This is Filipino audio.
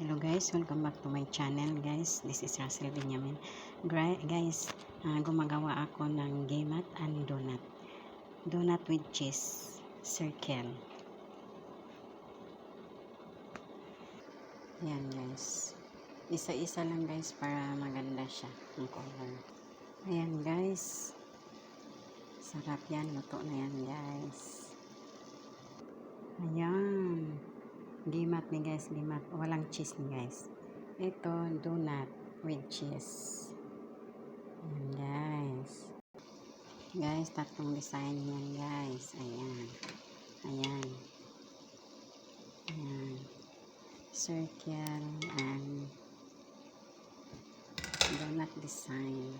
Hello guys, welcome back to my channel guys. This is Russell Benjamin. Guys, gumagawa ako ng gimat and donut. Donut with cheese, circle. Yan guys. Isa-isa lang guys para maganda siya ang color. Ayan guys. Sarap yan. Luto na yan guys. Ayan. Gimat ni guys, gimat. Walang cheese ni guys. Ito, donut with cheese. Ayan guys. Guys, tatlong design yan guys. Ayan. Ayan. Ayan. Circle and donut design.